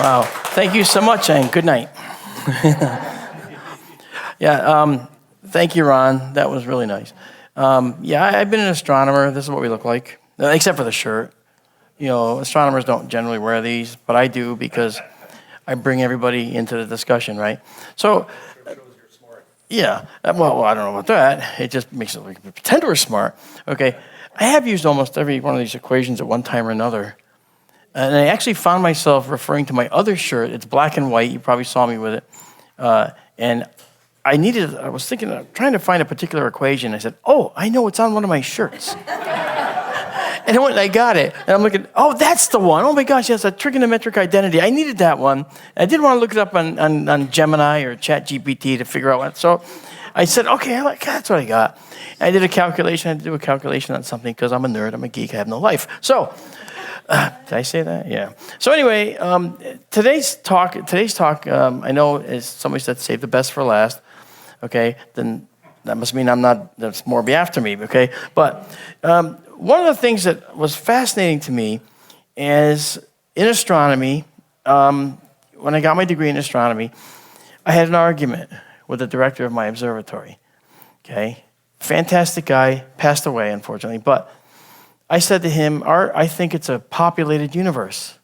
Wow. Thank you so much, and good night. Thank you, Ron. That was really nice. I've been an astronomer. This is what we look like, except for the shirt. You know, astronomers don't generally wear these, but I do because I bring everybody into the discussion, right? So, yeah. Well, I don't know about that. It just makes it like we pretend we're smart. Okay. I have used almost every one of these equations at one time or another. And I actually found myself referring to my other shirt. It's black and white. You probably saw me with it. And I was thinking, trying to find a particular equation. I said, oh, I know it's on one of my shirts. And I got it. And I'm looking, oh, that's the one. Oh my gosh, yes, a trigonometric identity. I needed that one. I didn't want to look it up on Gemini or ChatGPT to figure out what. So I said, okay, that's what I got. And I did a calculation. I had to do a calculation on something because I'm a nerd. I'm a geek. I have no life. So, did I say that? Yeah. So anyway, today's talk, I know, as somebody said, save the best for last. Okay, then that must mean that's more be after me, okay? But one of the things that was fascinating to me is in astronomy, when I got my degree in astronomy, I had an argument with the director of my observatory, okay? Fantastic guy, passed away, unfortunately, but I said to him, Art, I think it's a populated universe,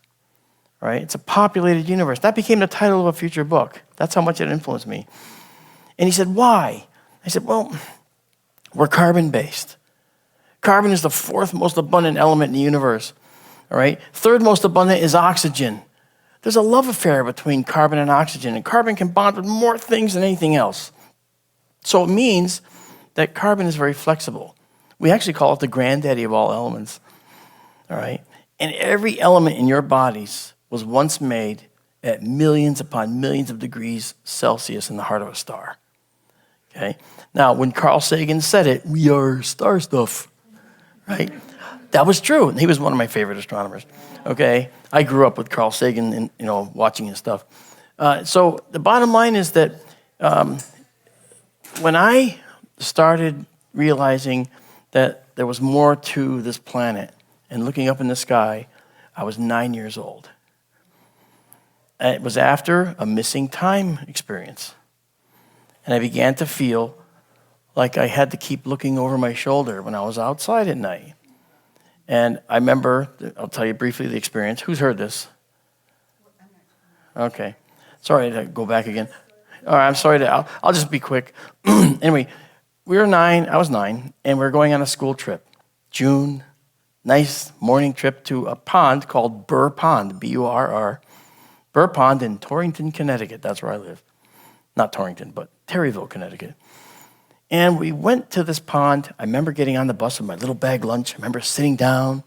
right? It's a populated universe. That became the title of a future book. That's how much it influenced me. And he said, why? I said, well, we're carbon-based. Carbon is the fourth most abundant element in the universe, all right? Third most abundant is oxygen. There's a love affair between carbon and oxygen, and carbon can bond with more things than anything else. So it means that carbon is very flexible. We actually call it the granddaddy of all elements, all right? And every element in your bodies was once made at millions upon millions of degrees Celsius in the heart of a star, okay? Now, when Carl Sagan said it, we are star stuff, right? That was true. And he was one of my favorite astronomers, okay? I grew up with Carl Sagan and, watching his stuff. So the bottom line is that when I started realizing that there was more to this planet and looking up in the sky, I was 9 years old. And it was after a missing time experience. And I began to feel like I had to keep looking over my shoulder when I was outside at night. And I remember, I'll tell you briefly the experience. Who's heard this? Okay. Sorry to go back again. All right, I'm sorry I'll just be quick. Anyway, I was 9, and we were going on a school trip. June, nice morning trip to a pond called Burr Pond, B-U-R-R. Burr Pond in Torrington, Connecticut. That's where I live. Not Torrington, but Terryville, Connecticut. And we went to this pond. I remember getting on the bus with my little bag lunch. I remember sitting down.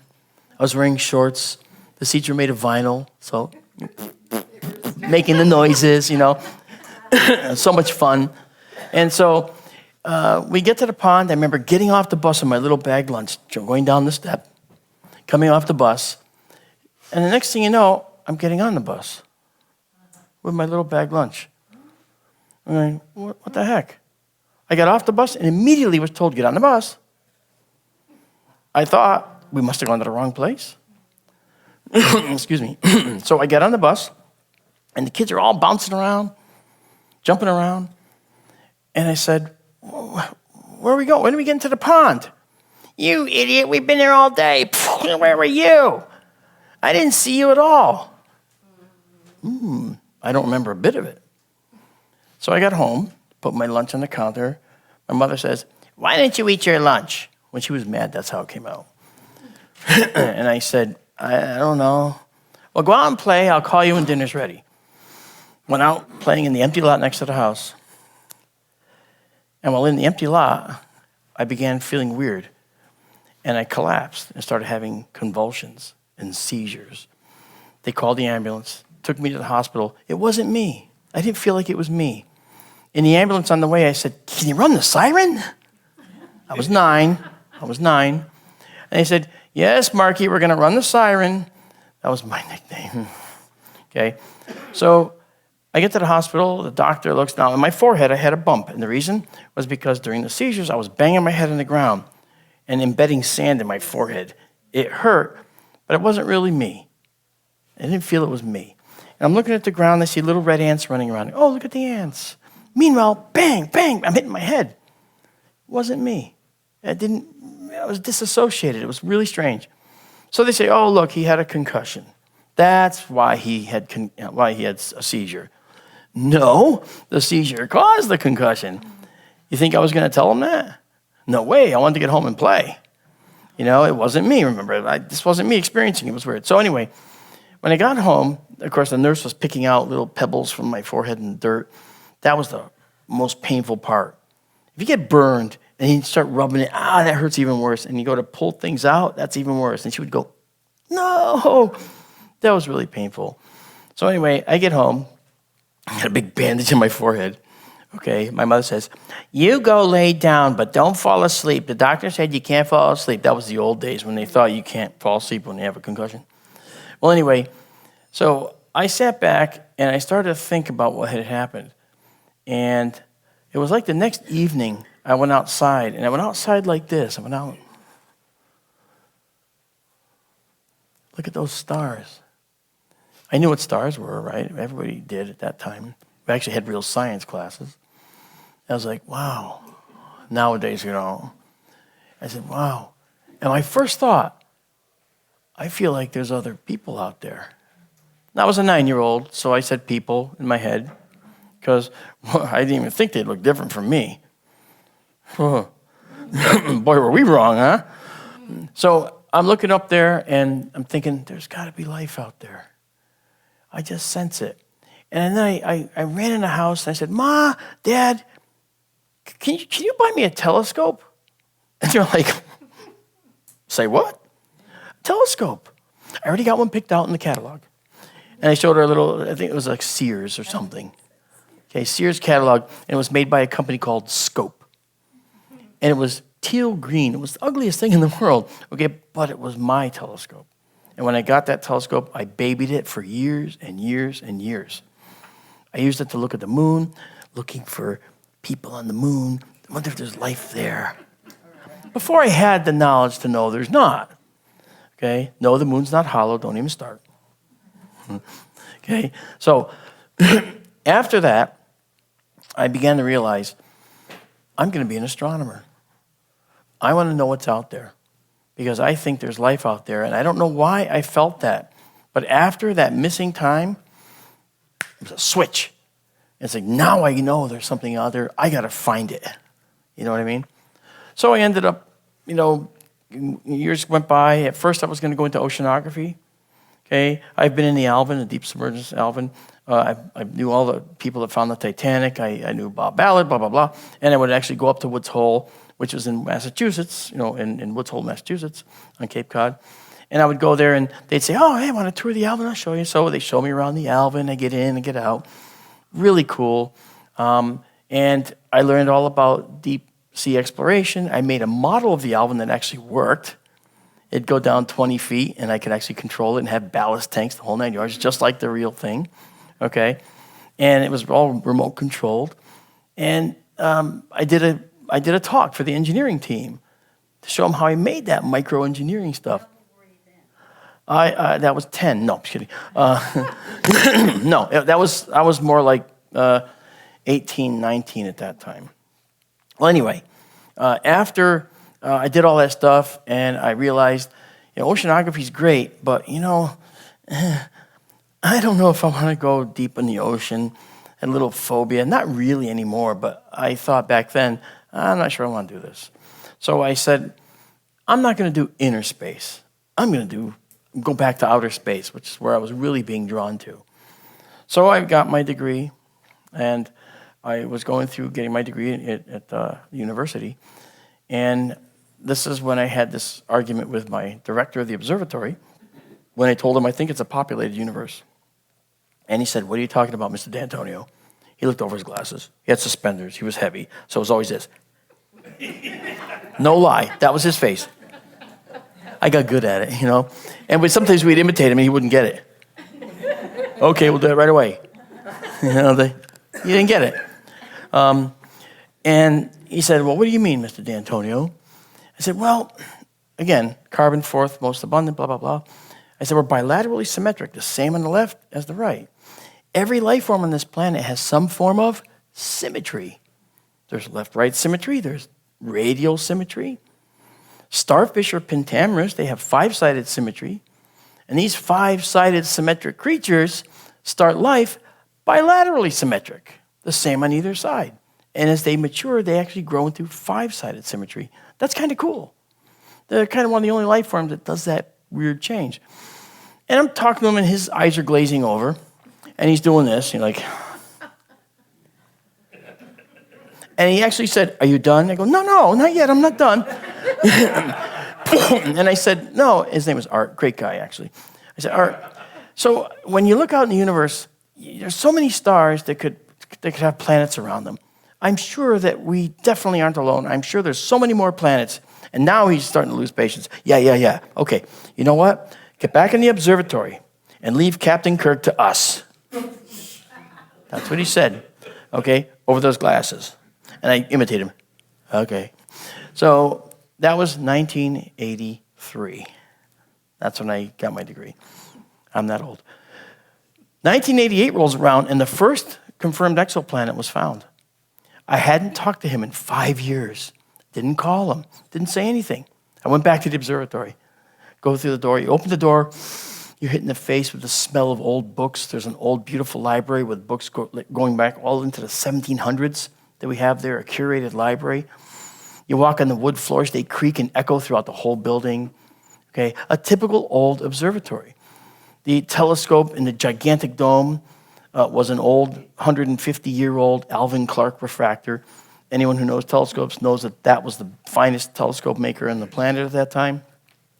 I was wearing shorts. The seats were made of vinyl, so making the noises, So much fun. And so we get to the pond. I remember getting off the bus with my little bag lunch, going down the step, coming off the bus. And the next thing you know, I'm getting on the bus with my little bag lunch. I'm going, what the heck? I got off the bus and immediately was told, get on the bus. I thought we must have gone to the wrong place. Excuse me. So I get on the bus, and the kids are all bouncing around, jumping around. And I said, where are we going? When are we getting to the pond? You idiot, we've been there all day. Where were you? I didn't see you at all. I don't remember a bit of it. So I got home, put my lunch on the counter. My mother says, why didn't you eat your lunch? When she was mad, that's how it came out. And I said, I don't know. Well, go out and play. I'll call you when dinner's ready. Went out playing in the empty lot next to the house. And while in the empty lot, I began feeling weird. And I collapsed and started having convulsions and seizures. They called the ambulance, took me to the hospital. It wasn't me. I didn't feel like it was me. In the ambulance on the way, I said, can you run the siren? I was nine. And they said, yes, Marky, we're going to run the siren. That was my nickname. Okay. So I get to the hospital. The doctor looks down. On my forehead, I had a bump. And the reason was because during the seizures, I was banging my head on the ground and embedding sand in my forehead. It hurt, but it wasn't really me. I didn't feel it was me. And I'm looking at the ground, I see little red ants running around. Oh, look at the ants. Meanwhile, bang, bang, I'm hitting my head. It wasn't me. I was disassociated. It was really strange. So they say, oh, look, he had a concussion. That's why he had a seizure. No, the seizure caused the concussion. You think I was going to tell him that? No way. I wanted to get home and play. It wasn't me, remember. This wasn't me experiencing it. It was weird. So anyway, when I got home, of course, the nurse was picking out little pebbles from my forehead and dirt. That was the most painful part. If you get burned and you start rubbing it, that hurts even worse. And you go to pull things out, that's even worse. And she would go, no. That was really painful. So anyway, I get home. I got a big bandage on my forehead. Okay, my mother says, you go lay down, but don't fall asleep. The doctor said you can't fall asleep. That was the old days when they thought you can't fall asleep when you have a concussion. Well, anyway, so I sat back and I started to think about what had happened. And it was like the next evening, I went outside, and I went outside like this. I went out. Look at those stars. I knew what stars were, right? Everybody did at that time. We actually had real science classes. I was like, wow. Nowadays, I said, wow. And my first thought, I feel like there's other people out there. And I was a 9-year-old, so I said people in my head, because I didn't even think they'd look different from me. Boy, were we wrong, huh? So I'm looking up there, and I'm thinking, there's got to be life out there. I just sense it. And then I ran in the house, and I said, Ma, Dad, can you buy me a telescope? And they're like, say what? Telescope. I already got one picked out in the catalog. And I showed her a little, I think it was like Sears or something. Okay, Sears catalog, and it was made by a company called Scope. And it was teal green. It was the ugliest thing in the world. Okay, but it was my telescope. And when I got that telescope, I babied it for years and years and years. I used it to look at the moon, looking for people on the moon. I wonder if there's life there. Before I had the knowledge to know there's not. Okay, no, the moon's not hollow. Don't even start. Okay, so after that, I began to realize I'm going to be an astronomer. I want to know what's out there because I think there's life out there, and I don't know why I felt that. But after that missing time, it was a switch. It's like, now I know there's something out there. I got to find it. You know what I mean? So I ended up, years went by. At first, I was going to go into oceanography. Okay, I've been in the Alvin, the deep submergence Alvin. I knew all the people that found the Titanic. I knew Bob Ballard, blah, blah, blah. And I would actually go up to Woods Hole, which was in Massachusetts, in Woods Hole, Massachusetts, on Cape Cod. And I would go there, and they'd say, oh, hey, I want to tour the Alvin? I'll show you. So they show me around the Alvin. I get in and get out. Really cool. And I learned all about deep sea exploration. I made a model of the Alvin that actually worked. It'd go down 20 feet, and I could actually control it and have ballast tanks, the whole 9 yards, just like the real thing, okay? And it was all remote controlled. And I did a talk for the engineering team to show them how I made that micro engineering stuff. That was 10. No, I'm kidding. No, I was more like 18, 19 at that time. Well, anyway, after I did all that stuff, and I realized, oceanography is great, but, I don't know if I want to go deep in the ocean. I had a little phobia. Not really anymore, but I thought back then, I'm not sure I want to do this. So I said, I'm not going to do inner space. I'm going to go back to outer space, which is where I was really being drawn to. So I got my degree, and I was going through getting my degree at the university, and this is when I had this argument with my director of the observatory, when I told him I think it's a populated universe. And he said, what are you talking about, Mr. D'Antonio? He looked over his glasses. He had suspenders. He was heavy, so it was always this. No lie, that was his face. I got good at it, And sometimes we'd imitate him and he wouldn't get it. Okay, we'll do it right away. He didn't get it. And he said, well, what do you mean, Mr. D'Antonio? I said, well, again, carbon fourth most abundant, blah, blah, blah. I said, we're bilaterally symmetric, the same on the left as the right. Every life form on this planet has some form of symmetry. There's left-right symmetry. There's radial symmetry. Starfish or pentamers, they have 5-sided symmetry. And these 5-sided symmetric creatures start life bilaterally symmetric, the same on either side. And as they mature, they actually grow into 5-sided symmetry. That's kind of cool. They're kind of one of the only life forms that does that weird change. And I'm talking to him, and his eyes are glazing over, and he's doing this. You're like, and he actually said, "Are you done?" I go, No, not yet. I'm not done. And I said, no. His name was Art, great guy, actually. I said, Art, so when you look out in the universe, there's so many stars that could have planets around them. I'm sure that we definitely aren't alone. I'm sure there's so many more planets. And now he's starting to lose patience. Yeah. Okay, you know what? Get back in the observatory and leave Captain Kirk to us. That's what he said, okay, over those glasses. And I imitated him. Okay. So that was 1983. That's when I got my degree. I'm that old. 1988 rolls around, and the first confirmed exoplanet was found. I hadn't talked to him in 5 years. Didn't call him. Didn't say anything. I went back to the observatory. Go through the door. You open the door. You're hit in the face with the smell of old books. There's an old, beautiful library with books going back all into the 1700s that we have there, a curated library. You walk on the wood floors. They creak and echo throughout the whole building. Okay, a typical old observatory. The telescope in the gigantic dome was an old 150-year-old Alvin Clark refractor. Anyone who knows telescopes knows that that was the finest telescope maker on the planet at that time.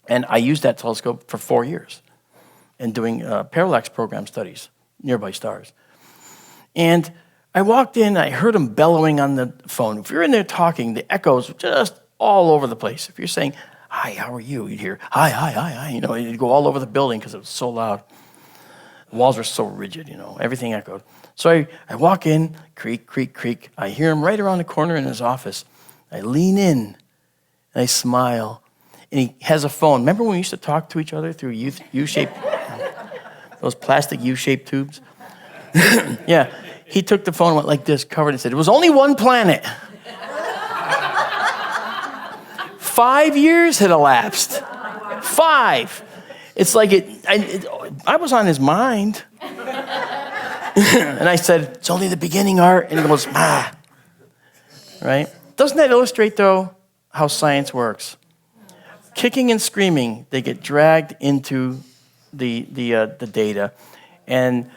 And I used that telescope for 4 years in doing parallax program studies, nearby stars. And I walked in, I heard him bellowing on the phone. If you're in there talking, the echoes just all over the place. If you're saying, "Hi, how are you?" You'd hear, hi. You know, it'd go all over the building because it was so loud. The walls were so rigid, you know, everything echoed. So I walk in, creak, creak, creak. I hear him right around the corner in his office. I lean in, and I smile. And he has a phone. Remember when we used to talk to each other through U-shaped, those plastic U-shaped tubes? Yeah. He took the phone, went like this, covered, and said, "It was only one planet." 5 years had elapsed. 5. It's like I was on his mind. And I said, "It's only the beginning, Art." And he goes, right? Doesn't that illustrate, though, how science works? Kicking and screaming, they get dragged into the data. And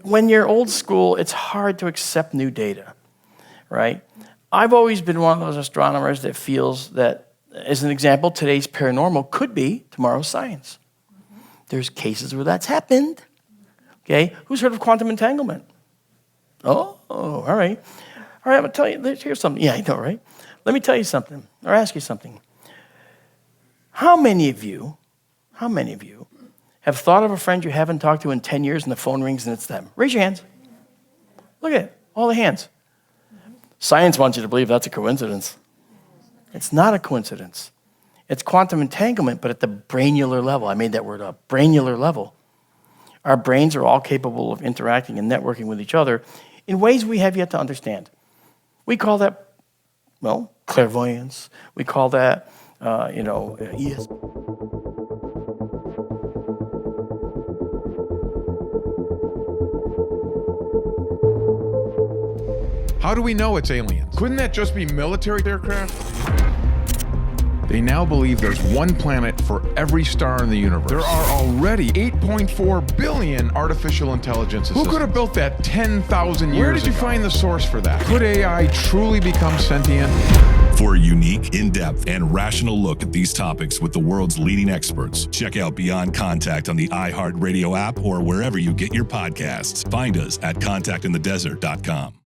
when you're old school, it's hard to accept new data, right? I've always been one of those astronomers that feels that, as an example, today's paranormal could be tomorrow's science. There's cases where that's happened. Okay, who's heard of quantum entanglement? Oh, all right. All right, I'm going to tell you, here's something. Yeah, I know, right? Let me tell you something, or ask you something. How many of you have thought of a friend you haven't talked to in 10 years and the phone rings and it's them? Raise your hands. Look at it, all the hands. Science wants you to believe that's a coincidence. It's not a coincidence. It's quantum entanglement, but at the brainular level. I made that word up, brainular level. Our brains are all capable of interacting and networking with each other in ways we have yet to understand. We call that, well, clairvoyance. We call that, ES. How do we know it's aliens? Couldn't that just be military aircraft? They now believe there's one planet for every star in the universe. There are already 8.4 billion artificial intelligence systems. Who could have built that 10,000 years ago? Where did you find the source for that? Could AI truly become sentient? For a unique, in-depth, and rational look at these topics with the world's leading experts, check out Beyond Contact on the iHeartRadio app or wherever you get your podcasts. Find us at contactinthedesert.com.